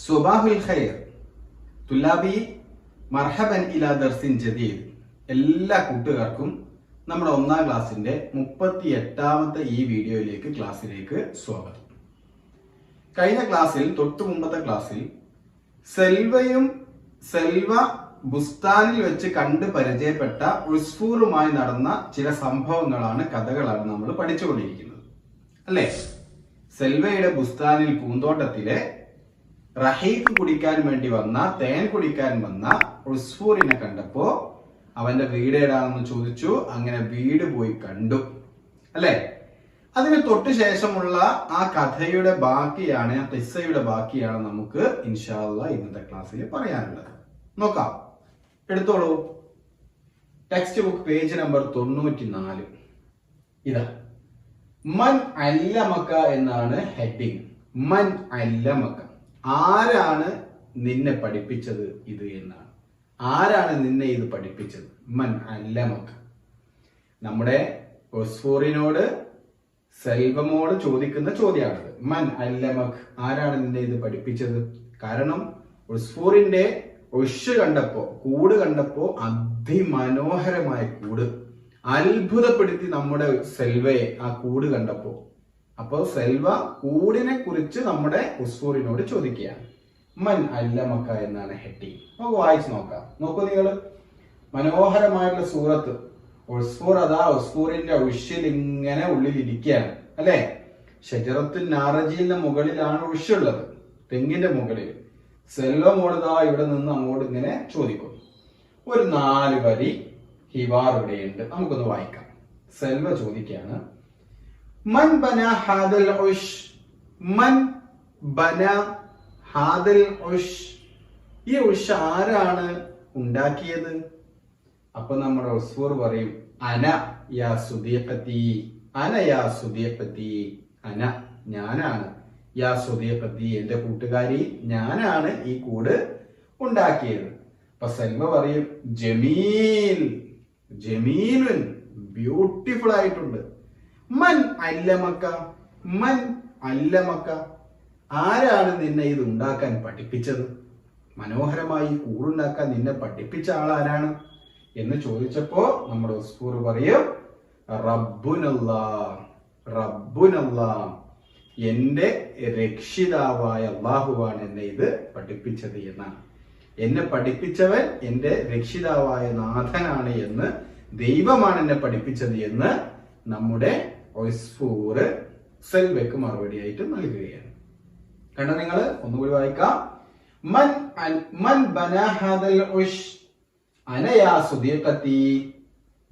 സ്വബാഹുൽ ഖൈർ തുല്ലാബി മർഹബൻ ഇലാ ദർസിൻ ജദീദ്. എല്ലാ കൂട്ടുകാർക്കും നമ്മുടെ 1ാം ക്ലാസ്സിന്റെ 38ാമത്തെ ഈ ക്ലാസ്സിലേക്ക് സ്വാഗതം. കഴിഞ്ഞ ക്ലാസ്സിൽ തൊട്ടു മുമ്പത്തെ ക്ലാസ്സിൽ സെൽവ ബുസ്താനിൽ വെച്ച് കണ്ട് പരിചയപ്പെട്ട ഉസ്ഫൂറുമായി നടന്ന ചില സംഭവങ്ങളാണ്, കഥകളാണ് നമ്മൾ പഠിച്ചുകൊണ്ടിരിക്കുന്നത് അല്ലേ. സെൽവയുടെ ബുസ്താനിൽ പൂന്തോട്ടത്തിലെ റഹീഖ് കുടിക്കാൻ വേണ്ടി വന്ന, തേൻ കുടിക്കാൻ വന്ന ഉസ്ഫൂറിനെ കണ്ടപ്പോ അവന്റെ വീട് ഏതാണെന്ന് ചോദിച്ചു. അങ്ങനെ വീട് പോയി കണ്ടു അല്ലെ. അതിന് തൊട്ട് ശേഷമുള്ള ആ കഥയുടെ ബാക്കിയാണ്, ആ ഖിസ്സയുടെ ബാക്കിയാണ് നമുക്ക് ഇൻഷാ അല്ലാഹ് ഇന്നത്തെ ക്ലാസ്സിൽ പറയാനുള്ളത്. നോക്കാം, എടുത്തോളൂ. Text book page number 94. ഇതാ മൻ അല്ലമക എന്നാണ് ഹെഡിങ്. മൻ അല്ലമക, ആരാണ് നിന്നെ പഠിപ്പിച്ചത് ഇത് എന്നാണ്. ആരാണ് നിന്നെ ഇത് പഠിപ്പിച്ചത്? മൻ അല്ലമക. നമ്മുടെ ഉസ്ഫൂറിനോട്, സെൽവമോട് ചോദിക്കുന്ന ചോദ്യമാണിത്. മൻ അല്ലമക്, ആരാണ് നിന്നെ ഇത് പഠിപ്പിച്ചത്? കാരണം ഉസ്ഫൂറിന്റെ കൂട് കണ്ടപ്പോ അതിമനോഹരമായ കൂട് അത്ഭുതപ്പെടുത്തി നമ്മുടെ സെൽവയെ ആ കൂട് കണ്ടപ്പോ. അപ്പൊ സെൽവ കൂടിനെ കുറിച്ച് നമ്മുടെ ഉസ്ഫൂറിനോട് ചോദിക്കുകയാണ്. മൻ അല്ലമക എന്നാണ് ഹെഡിങ്. നമുക്ക് വായിച്ചു നോക്കാം. നോക്കൂ നിങ്ങൾ, മനോഹരമായിട്ടുള്ള സൂറത്ത്. ഉസ്ഫൂറിന്റെ ഉഷിൽ ഇങ്ങനെ ഉള്ളിലിരിക്കുകയാണ് അല്ലെ. ഷജറത്തുൻ നാറജീലിന്റെ മുകളിലാണ് ഉഷുള്ളത്, തെങ്ങിന്റെ മുകളിൽ. സെൽവ മോളിതാ ഇവിടെ നിന്ന് അങ്ങോട്ട് ഇങ്ങനെ ചോദിക്കും. ഒരു 4 വരി ഹിവാർ ഇവിടെയുണ്ട്, നമുക്കൊന്ന് വായിക്കാം. സെൽവ ചോദിക്കുകയാണ്, മൻ ബന ഹാദൽ ഉഷ്, മൻ ബന ഹാദൽ ഉഷ്, ഈ ഉഷ് ആരാണ് ഉണ്ടാക്കിയത്? അപ്പൊ നമ്മുടെ ഉസ്ഫൂർ പറയും, അന യാ സുദീഖത്തി, അന യാ സുദീഖത്തി, അന ഞാനാണ്, യാ സുദീഖത്തി എന്റെ കൂട്ടുകാരി, ഞാനാണ് ഈ കൂട് ഉണ്ടാക്കിയത്. അപ്പൊ സെൽവ പറയും, ജമീൽ, ജമീലുൻ, ബ്യൂട്ടിഫുൾ ആയിട്ടുണ്ട്. മൻ അല്ലമക, മൻ അല്ലമക, ആരാണ് നിന്നെ ഇത് ഉണ്ടാക്കാൻ പഠിപ്പിച്ചത്? മനോഹരമായി കൂടുണ്ടാക്കാൻ നിന്നെ പഠിപ്പിച്ച ആളാരാണ് എന്ന് ചോദിച്ചപ്പോ നമ്മുടെ ഉസ്ഫൂർ പറയും, റബ്ബുനല്ലാ, റബ്ബുനല്ലാ, എന്റെ രക്ഷിതാവായ അല്ലാഹുവാണ് എന്നെ ഇത് പഠിപ്പിച്ചത് എന്നാണ്. എന്നെ പഠിപ്പിച്ചവൻ എന്റെ രക്ഷിതാവായ നാഥനാണ് എന്ന്, ദൈവമാണ് എന്നെ പഠിപ്പിച്ചത് എന്ന് നമ്മുടെ ഉസ്ഫൂർ സെൽവയ്ക്ക് മറുപടി ആയിട്ട് നൽകുകയാണ്. കണ്ടോ നിങ്ങൾ? ഒന്നുകൂടി വായിക്കാം. മൻ ബന ഹാദൽ ഉഷ്, അന യാ സുദീഖത്തി,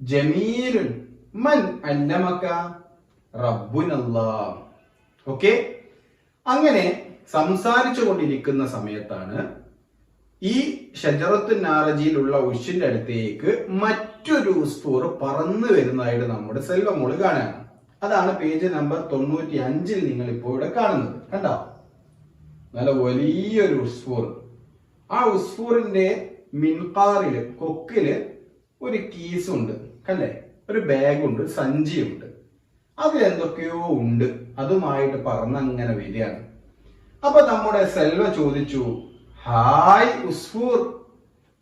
ജമീലുൻ, മൻ അല്ലമക, റബ്ബുനല്ലാഹ്. ഓക്കെ, അങ്ങനെ സംസാരിച്ചു കൊണ്ടിരിക്കുന്ന സമയത്താണ് ഈ ഷജറത്തുൻ നാറജിയിലുള്ള ഉഷിന്റെ അടുത്തേക്ക് മറ്റൊരു ഉസ്ഫൂർ പറന്നു വരുന്നതായിട്ട് നമ്മുടെ സെൽവമോള് കാണാണ്. അതാണ് പേജ് നമ്പർ 95 നിങ്ങൾ ഇപ്പോൾ ഇവിടെ കാണുന്നത്. കണ്ടോ? നല്ല വലിയൊരു ഉസ്ഫൂർ. ആ ഉസ്ഫൂറിന്റെ മിൻകാറില്, കൊക്കില് ഒരു കീസുണ്ട് അല്ലേ, ഒരു ബാഗുണ്ട്, സഞ്ചിയുണ്ട്. അതിലെന്തൊക്കെയോ ഉണ്ട്. അതുമായിട്ട് പറന്നങ്ങനെ വരികയാണ്. അപ്പൊ നമ്മുടെ സെൽവ ചോദിച്ചു, ഹായ് ഉസ്ഫൂർ,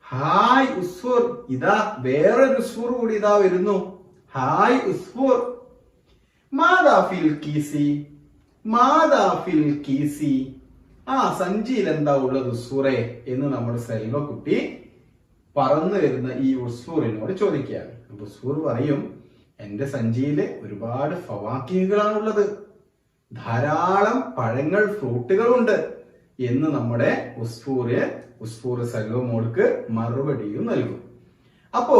ഹായ് ഉസ്ഫൂർ, ഇതാ വേറൊരു ഉസ്ഫൂർ കൂടി ഇതാ വരുന്നു. ഹായ് ഉസ്ഫൂർ, മാദാ ഫിൽ കീസി, മാദാ ഫിൽ കീസി, ആ സഞ്ചിയിൽ എന്താ ഉള്ളത് ഉസ്ഫൂറെ എന്ന് നമ്മുടെ സെൽവ കുട്ടി പറന്നു വരുന്ന ഈ ഉസ്ഫൂറിനോട് ചോദിക്കുകയാണ്. അപ്പൊ ഉസ്ഫൂർ പറയും, എന്റെ സഞ്ചിയില് ഒരുപാട് ഫവാക്കിഹുകളാണുള്ളത്, ധാരാളം പഴങ്ങൾ, ഫ്രൂട്ടുകളുണ്ട് എന്ന് നമ്മുടെ ഉസ്ഫൂർ സെൽവമോൾക്ക് മറുപടിയും നൽകും. അപ്പോ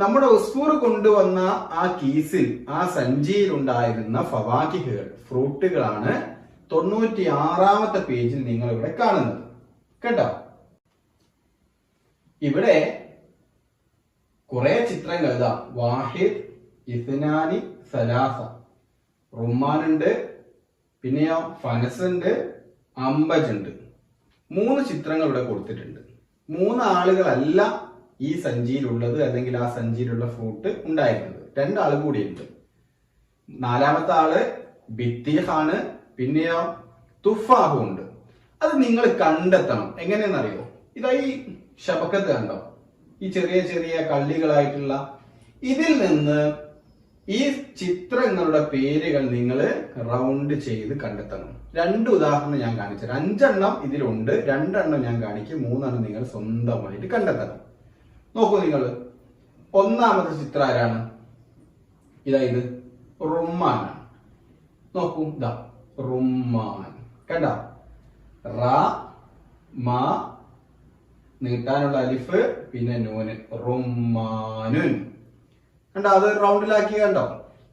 നമ്മുടെ ഉസ്ഫൂർ കൊണ്ടുവന്ന ആ കീസിൽ, ആ സഞ്ചിയിൽ ഉണ്ടായിരുന്ന ഫവാക്കിഹുകൾ, ഫ്രൂട്ടുകളാണ് 96ാമത്തെ പേജിൽ നിങ്ങൾ ഇവിടെ കാണുന്നത്. കേട്ടോ? ഇവിടെ കുറെ ചിത്രങ്ങൾ ഇതാ. വാഹിദ്, ഇസ്നാനി, സലാസ, റുമാനുണ്ട്, പിന്നെയോ ഫനസ് ഉണ്ട്, അമ്പജ് ഉണ്ട്. 3 ചിത്രങ്ങൾ ഇവിടെ കൊടുത്തിട്ടുണ്ട്. 3 ആളുകളല്ല ഈ സഞ്ചിയിലുള്ളത്, അല്ലെങ്കിൽ ആ സഞ്ചിയിലുള്ള ഫ്രൂട്ട് ഉണ്ടായിരുന്നത്. 2 ആൾ കൂടിയുണ്ട്. 4ാമത്തെ ആള് ബിത്തീഹാണ്, പിന്നെയോ തുഫാഹും ഉണ്ട്. അത് നിങ്ങൾ കണ്ടെത്തണം. എങ്ങനെയെന്നറിയോ? ഇതാ ഈ ശബക്കത്ത് കണ്ടോ, ഈ ചെറിയ ചെറിയ കള്ളികളായിട്ടുള്ള ഇതിൽ നിന്ന് ഈ ചിത്രങ്ങളുടെ പേരുകൾ നിങ്ങൾ റൗണ്ട് ചെയ്ത് കണ്ടെത്തണം. 2 ഉദാഹരണം ഞാൻ കാണിച്ചു. 5 എണ്ണം ഇതിലുണ്ട്, 2 എണ്ണം ഞാൻ കാണിക്കും, 3 എണ്ണം നിങ്ങൾ സ്വന്തമായിട്ട് കണ്ടെത്തണം. നോക്കൂ, നിങ്ങൾ ഒന്നാമത്തെ ചിത്രം ആരാണ്? ഇതാ ഇത് റുമ്മാനാണ്. നോക്കൂ, ഇതാ റുമ്മാൻ കണ്ട, റ മ നീട്ടാനുള്ള അലിഫ് പിന്നെ നൂന്, റുമ്മാനുൻ കണ്ടോ? അത് റൗണ്ടിലാക്കി കണ്ടോ?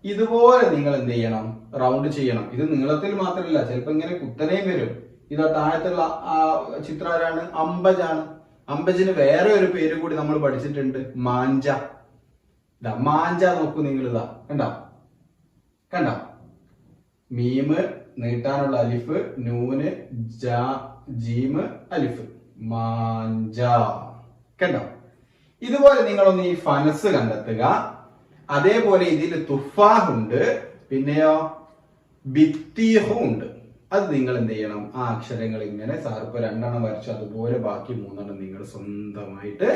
ഇതുപോലെ നിങ്ങൾ എന്ത് ചെയ്യണം? റൗണ്ട് ചെയ്യണം. ഇത് നീളത്തിൽ മാത്രമല്ല, ചിലപ്പോ ഇങ്ങനെ കുത്തനെയും വരും. ഇതാ താഴത്തുള്ള ചിത്രം ആരാണ്? അമ്പജാണ്. അമ്പജിന് വേറെ ഒരു പേര് കൂടി നമ്മൾ പഠിച്ചിട്ടുണ്ട്, മാഞ്ച. ഇതാ മാഞ്ച നോക്കൂ നിങ്ങൾ, ഇതാ കണ്ടോ കണ്ടോ? മീമ് നീട്ടാനുള്ള അലിഫ്, നൂന് ജീമ് അലിഫ്, മാഞ്ച കണ്ടോ? ഇതുപോലെ നിങ്ങളൊന്ന് ഈ ഫനസ് കണ്ടെത്തുക. അതേപോലെ ഇതിൽ തുഫാഹുണ്ട്, പിന്നെയോ ബിത്തീഹും ഉണ്ട്. അത് നിങ്ങൾ എന്ത് ചെയ്യണം? ആ അക്ഷരങ്ങൾ ഇങ്ങനെ സാറിപ്പോ 2 എണ്ണം വരച്ചു, അതുപോലെ ബാക്കി 3 എണ്ണം നിങ്ങൾ സ്വന്തമായിട്ട്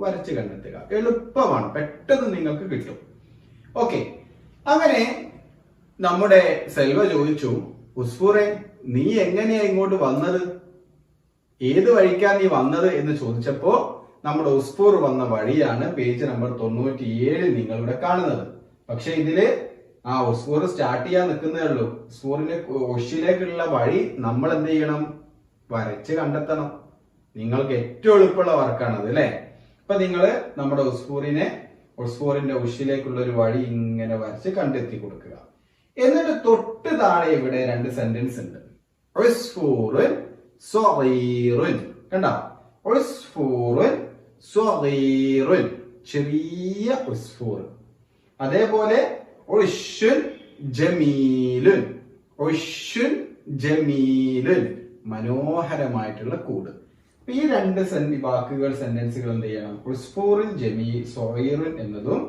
വരച്ച് കണ്ടെത്തുക. എളുപ്പമാണ്, പെട്ടെന്ന് നിങ്ങൾക്ക് കിട്ടും. ഓക്കെ, അങ്ങനെ നമ്മുടെ സെൽവ ചോദിച്ചു, ഉസ്ഫൂറെ നീ എങ്ങനെയാ ഇങ്ങോട്ട് വന്നത്? ഏത് വഴിക്കാ നീ വന്നത് എന്ന് ചോദിച്ചപ്പോ നമ്മുടെ ഉസ്ഫൂർ വന്ന വഴിയാണ് പേജ് നമ്പർ 97 നിങ്ങളിവിടെ കാണുന്നത്. പക്ഷെ ഇതില് ആ ഉസ്ഫൂർ സ്റ്റാർട്ട് ചെയ്യാൻ നിൽക്കുന്നേ ഉള്ളൂ. ഉസ്ഫൂറിന്റെ ഒഷിലേക്കുള്ള വഴി നമ്മൾ എന്ത് ചെയ്യണം? വരച്ച് കണ്ടെത്തണം. നിങ്ങൾക്ക് ഏറ്റവും എളുപ്പമുള്ള വർക്കാണത് അല്ലെ? അപ്പൊ നിങ്ങള് നമ്മുടെ ഉസ്ഫൂറിന്റെ ഉഷിലേക്കുള്ള ഒരു വഴി ഇങ്ങനെ വരച്ച് കണ്ടെത്തി കൊടുക്കുക. എന്നിട്ട് തൊട്ട് താഴെ ഇവിടെ 2 സെന്റൻസ് ഉണ്ട്. ഉസ്ഫൂറുൻ സ്വഗീറുൻ കണ്ടോ? ഉസ്ഫൂറുൻ സ്വഗീറുൻ, ചെറിയ ഉസ്ഫൂർ. അതേപോലെ ഉഷ്ഷുൻ ജമീലുൻ, ഉഷ്ഷുൻ ജമീലുൻ, മനോഹരമായിട്ടുള്ള കൂട്. ഈ 2 വാക്കുകൾ സെന്റൻസുകൾ എന്ത് ചെയ്യണം? ഉസ്ഫൂറുൻ സ്വഗീറുൻ എന്നതും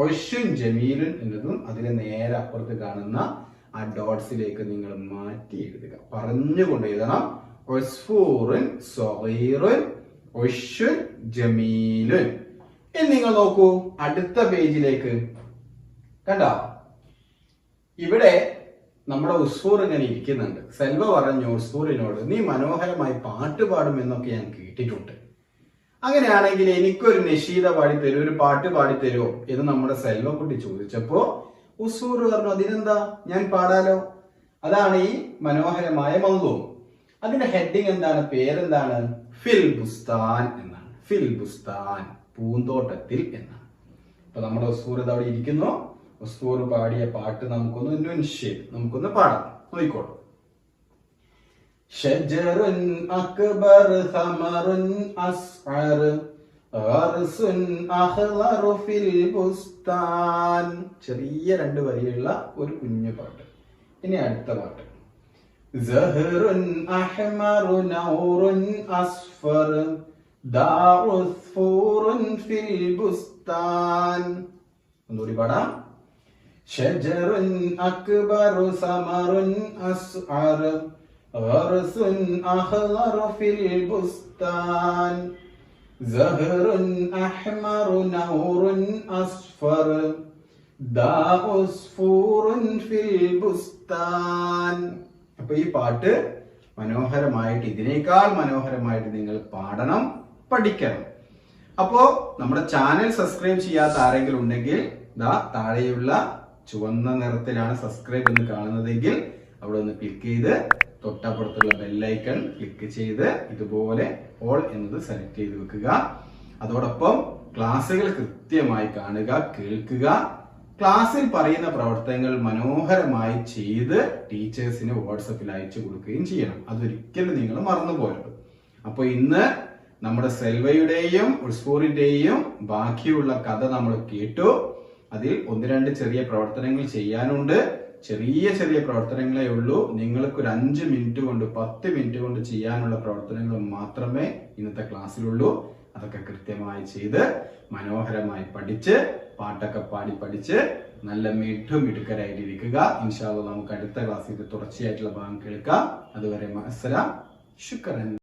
ഉഷ്ഷുൻ ജമീലുൻ എന്നതും അതിന് നേരെ അപ്പുറത്ത് കാണുന്ന ആ ഡോട്ട്സിലേക്ക് നിങ്ങൾ മാറ്റി എഴുതുക. പറഞ്ഞുകൊണ്ട് എഴുതണം, ഉസ്ഫൂറുൻ സ്വഗീറുൻ ഉഷ്ഷുൻ ജമീലുൻ. ഇനി നിങ്ങൾ നോക്കൂ അടുത്ത പേജിലേക്ക്. കണ്ടോ? ഇവിടെ നമ്മുടെ ഉസ്ഫൂർ ഇങ്ങനെ ഇരിക്കുന്നുണ്ട്. സെൽവ പറഞ്ഞു ഉസ്ഫൂറിനോട്, നീ മനോഹരമായി പാട്ട് പാടും എന്നൊക്കെ ഞാൻ കേട്ടിട്ടുണ്ട്. അങ്ങനെയാണെങ്കിൽ എനിക്കൊരു നഷീദ പാടിത്തരൂ, ഒരു പാട്ട് പാടിത്തരുമോ എന്ന് നമ്മുടെ സെൽവക്കുട്ടി ചോദിച്ചപ്പോ ഉസ്ഫൂർ പറഞ്ഞു, അതിനെന്താ, ഞാൻ പാടാലോ. അതാണ് ഈ മനോഹരമായ മൗലൂം. അതിന്റെ ഹെഡിങ് എന്താണ്? പേരെന്താണ്? ഫിൽ ബുസ്താൻ എന്നാണ്. ഫിൽ ബുസ്താൻ, പൂന്തോട്ടത്തിൽ എന്നാണ്. അപ്പൊ നമ്മുടെ ഉസ്ഫൂർ അവിടെ ഇരിക്കുന്നു. ഉസ്ഫൂർ പാടിയ പാട്ട് നമുക്കൊന്ന് പാടാം. നോക്കിക്കോളൂ. ഷജറുൻ അക്ബർ സമറുൻ അസ്അർ ഗർസുൻ അഖ്ളറു ഫിൽ ബുസ്താൻ. ചെറിയ 2 വരിയുള്ള ഒരു കുഞ്ഞു പാട്ട്. ഇനി അടുത്ത പാട്ട്. സഹറുൻ അഹ്മറു നൗറുൻ അസ്ഫർ ദാഉസ്ഫൂറുൻ ഫിൽ ബുസ്താൻ. ഒന്നുകൂടി പാടാം. ഷജറുൻ അക്ബറു സമറുൻ അസ്അർ ഗർസുൻ അഖ്ളറു ഫിൽ ബുസ്താൻ സഹറുൻ അഹ്മറു നൗറുൻ അസ്ഫർ ദാഉസ്ഫൂറുൻ ഫിൽ ബുസ്താൻ. അപ്പൊ ഈ പാട്ട് മനോഹരമായിട്ട്, ഇതിനേക്കാൾ മനോഹരമായിട്ട് നിങ്ങൾ പാടണം, പഠിക്കണം. അപ്പോ നമ്മുടെ ചാനൽ സബ്സ്ക്രൈബ് ചെയ്യാത്ത ആരെങ്കിലും ഉണ്ടെങ്കിൽ താഴെയുള്ള ചുവന്ന നിറത്തിലാണ് സബ്സ്ക്രൈബ് എന്ന് കാണുന്നതെങ്കിൽ അവിടെ ഒന്ന് ക്ലിക്ക് ചെയ്ത് തൊട്ടപ്പുറത്തുള്ള ബെല്ലൈക്കൺ ക്ലിക്ക് ചെയ്ത് ഇതുപോലെ ഓൾ എന്നത് സെലക്ട് ചെയ്ത് വെക്കുക. അതോടൊപ്പം ക്ലാസ്സുകൾ കൃത്യമായി കാണുക, കേൾക്കുക. ക്ലാസ്സിൽ പറയുന്ന പ്രവർത്തനങ്ങൾ മനോഹരമായി ചെയ്ത് ടീച്ചേഴ്സിന് വാട്സപ്പിൽ അയച്ചു കൊടുക്കുകയും ചെയ്യണം. അതൊരിക്കലും നിങ്ങൾ മറന്നുപോകരുത്. അപ്പൊ ഇന്ന് നമ്മുടെ സെൽവയുടെയും ഉസ്ഫൂറിന്റെയും ബാക്കിയുള്ള കഥ നമ്മൾ കേട്ടു. അതിൽ 1-2 ചെറിയ പ്രവർത്തനങ്ങൾ ചെയ്യാനുണ്ട്. ചെറിയ പ്രവർത്തനങ്ങളേ ഉള്ളൂ. നിങ്ങൾക്ക് ഒരു 5 മിനിറ്റ് കൊണ്ട് 10 മിനിറ്റ് കൊണ്ട് ചെയ്യാനുള്ള പ്രവർത്തനങ്ങൾ മാത്രമേ ഇന്നത്തെ ക്ലാസ്സിലുള്ളൂ. അതൊക്കെ കൃത്യമായി ചെയ്ത് മനോഹരമായി പഠിച്ച് പാട്ടൊക്കെ പാടി പഠിച്ച് നല്ല മിടുക്കരായിട്ടിരിക്കുക. ഇൻഷാ അല്ലാഹ് നമുക്ക് അടുത്ത ക്ലാസ്സിൽ തുടർച്ചയായിട്ടുള്ള ഭാഗം കേൾക്കാം. അതുവരെ അസ്സലാം. ശുക്രൻ.